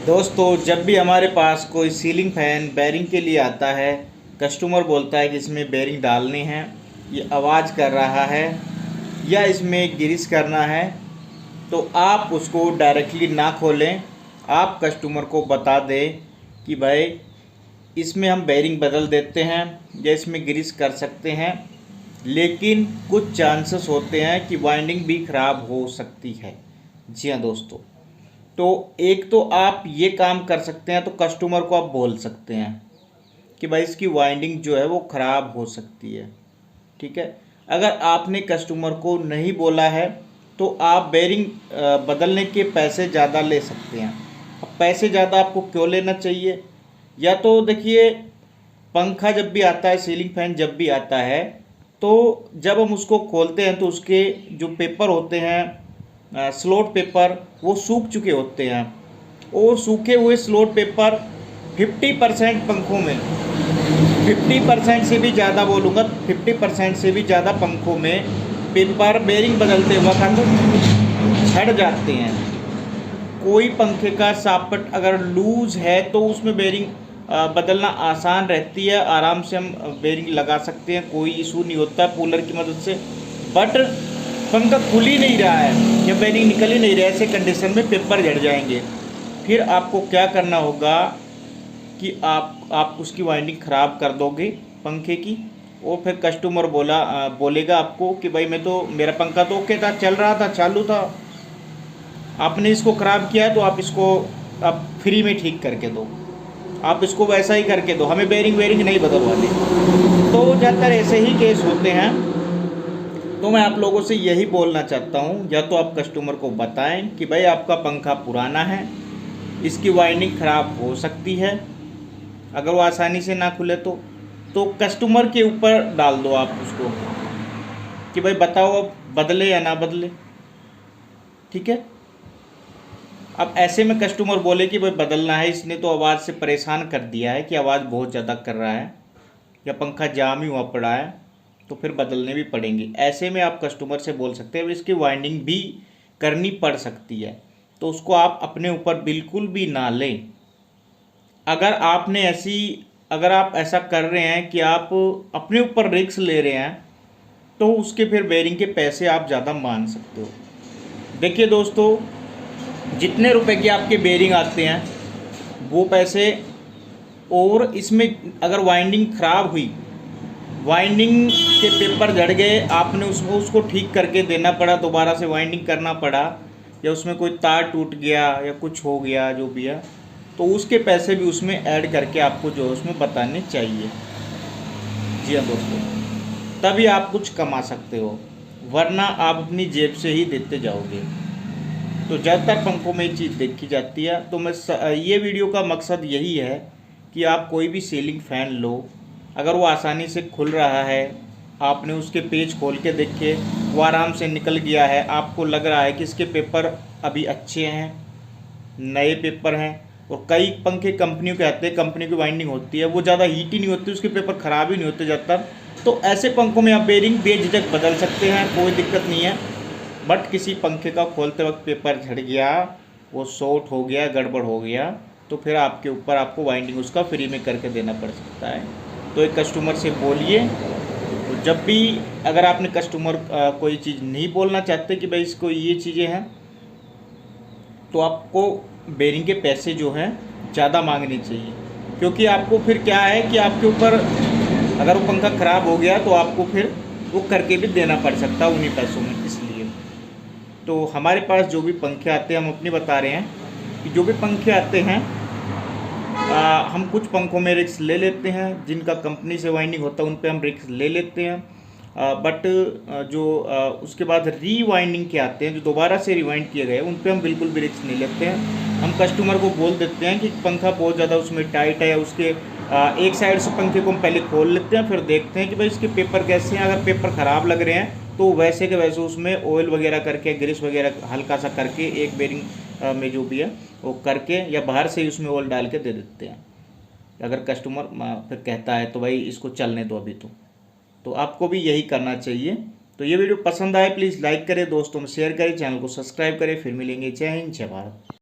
दोस्तों, जब भी हमारे पास कोई सीलिंग फैन बेरिंग के लिए आता है, कस्टमर बोलता है कि इसमें बेरिंग डालने हैं, ये आवाज़ कर रहा है या इसमें ग्रीस करना है, तो आप उसको डायरेक्टली ना खोलें। आप कस्टमर को बता दें कि भाई इसमें हम बेरिंग बदल देते हैं या इसमें ग्रीस कर सकते हैं, लेकिन कुछ चांसेस होते हैं कि वाइंडिंग भी ख़राब हो सकती है। जी हाँ दोस्तों, तो एक तो आप ये काम कर सकते हैं, तो कस्टमर को आप बोल सकते हैं कि भाई इसकी वाइंडिंग जो है वो ख़राब हो सकती है। ठीक है, अगर आपने कस्टमर को नहीं बोला है तो आप बेरिंग बदलने के पैसे ज़्यादा ले सकते हैं। अब पैसे ज़्यादा आपको क्यों लेना चाहिए? या तो देखिए, पंखा जब भी आता है, सीलिंग फैन जब भी आता है, तो जब हम उसको खोलते हैं तो उसके जो पेपर होते हैं, स्लॉट पेपर, वो सूख चुके होते हैं। और सूखे हुए स्लॉट पेपर 50% पंखों में, 50% से भी ज़्यादा बोलूँगा, 50% से भी ज़्यादा पंखों में पेपर बेरिंग बदलते वक्त झड़ जाते हैं। कोई पंखे का सॉकेट अगर लूज़ है तो उसमें बेरिंग बदलना आसान रहती है, आराम से हम बेरिंग लगा सकते हैं, कोई इशू नहीं होता कूलर की मदद से। बट पंखा खुल ही नहीं रहा है या बेरिंग निकल ही नहीं रहा है, ऐसे कंडीशन में पेपर झड़ जाएंगे। फिर आपको क्या करना होगा कि आप उसकी वाइंडिंग ख़राब कर दोगे पंखे की, और फिर कस्टमर बोलेगा आपको कि भाई मेरा पंखा तो ओके था, चल रहा था, चालू था, आपने इसको ख़राब किया है, तो आप इसको आप फ्री में ठीक करके दो, आप इसको वैसा ही करके दो, हमें बेरिंग वेरिंग नहीं बदलवानी। तो ज़्यादातर ऐसे ही केस होते हैं। तो मैं आप लोगों से यही बोलना चाहता हूँ, या तो आप कस्टमर को बताएं कि भाई आपका पंखा पुराना है, इसकी वाइंडिंग ख़राब हो सकती है, अगर वो आसानी से ना खुले तो कस्टमर के ऊपर डाल दो आप उसको कि भाई बताओ अब बदले या ना बदले। ठीक है, अब ऐसे में कस्टमर बोले कि भाई बदलना है, इसने तो आवाज़ से परेशान कर दिया है कि आवाज़ बहुत ज़्यादा कर रहा है या पंखा जाम ही हुआ पड़ा है, तो फिर बदलने भी पड़ेंगे। ऐसे में आप कस्टमर से बोल सकते हैं इसकी वाइंडिंग भी करनी पड़ सकती है, तो उसको आप अपने ऊपर बिल्कुल भी ना लें। अगर आप ऐसा कर रहे हैं कि आप अपने ऊपर रिस्क ले रहे हैं, तो उसके फिर बेरिंग के पैसे आप ज़्यादा मांग सकते हो। देखिए दोस्तों, जितने रुपए के आपके बेरिंग आते हैं वो पैसे, और इसमें अगर वाइंडिंग ख़राब हुई, वाइंडिंग के पेपर झड़ गए, आपने उसको ठीक करके देना पड़ा, दोबारा से वाइंडिंग करना पड़ा, या उसमें कोई तार टूट गया या कुछ हो गया जो भी है, तो उसके पैसे भी उसमें ऐड करके आपको जो है उसमें बताने चाहिए। जी हाँ दोस्तों, तभी आप कुछ कमा सकते हो, वरना आप अपनी जेब से ही देते जाओगे। तो ज़्यादातर पंखों में ये चीज़ देखी जाती है। तो ये वीडियो का मकसद यही है कि आप कोई भी सीलिंग फ़ैन लो, अगर वो आसानी से खुल रहा है, आपने उसके पेज खोल के देखे, वो आराम से निकल गया है, आपको लग रहा है कि इसके पेपर अभी अच्छे हैं, नए पेपर हैं, और कई पंखे कंपनियों के आते हैं, कंपनी की वाइंडिंग होती है, वो ज़्यादा हीट ही नहीं होती, उसके पेपर ख़राब ही नहीं होते ज़्यादातर, तो ऐसे पंखों में आप बेरिंग बेझिझक बदल सकते हैं, कोई दिक्कत नहीं है। बट किसी पंखे का खोलते वक्त पेपर झड़ गया, वो शॉर्ट हो गया, गड़बड़ हो गया, तो फिर आपके ऊपर आपको वाइंडिंग उसका फ्री में करके देना पड़ सकता है। तो एक कस्टमर से बोलिए। तो जब भी अगर आपने कस्टमर कोई चीज़ नहीं बोलना चाहते कि भाई इसको ये चीज़ें हैं, तो आपको बेरिंग के पैसे जो हैं ज़्यादा मांगने चाहिए, क्योंकि आपको फिर क्या है कि आपके ऊपर अगर वो पंखा ख़राब हो गया तो आपको फिर वो करके भी देना पड़ सकता है उन्हीं पैसों में। इसलिए तो हमारे पास जो भी पंखे आते हैं, हम अपनी बता रहे हैं कि जो भी पंखे आते हैं, हम कुछ पंखों में रिस्क ले लेते हैं, जिनका कंपनी से वाइंडिंग होता है उन पे हम रिस्क ले लेते हैं। बट जो उसके बाद रीवाइंडिंग के आते हैं, जो दोबारा से रिवाइंड किए गए, उन पे हम बिल्कुल भी रिस्क नहीं लेते हैं। हम कस्टमर को बोल देते हैं कि पंखा बहुत ज़्यादा उसमें टाइट है, उसके एक साइड से पंखे को हम पहले खोल लेते हैं, फिर देखते हैं कि भाई इसके पेपर कैसे हैं। अगर पेपर ख़राब लग रहे हैं तो वैसे के वैसे उसमें ऑयल वगैरह करके, ग्रीस वगैरह हल्का सा करके, एक बेरिंग में जो भी है वो करके, या बाहर से ही उसमें ऑयल डाल के दे देते हैं। अगर कस्टमर फिर कहता है तो भाई इसको चलने दो अभी, तो आपको भी यही करना चाहिए। तो ये वीडियो पसंद आए प्लीज़ लाइक करें, दोस्तों में शेयर करें, चैनल को सब्सक्राइब करें। फिर मिलेंगे। जय हिंद, जय भारत।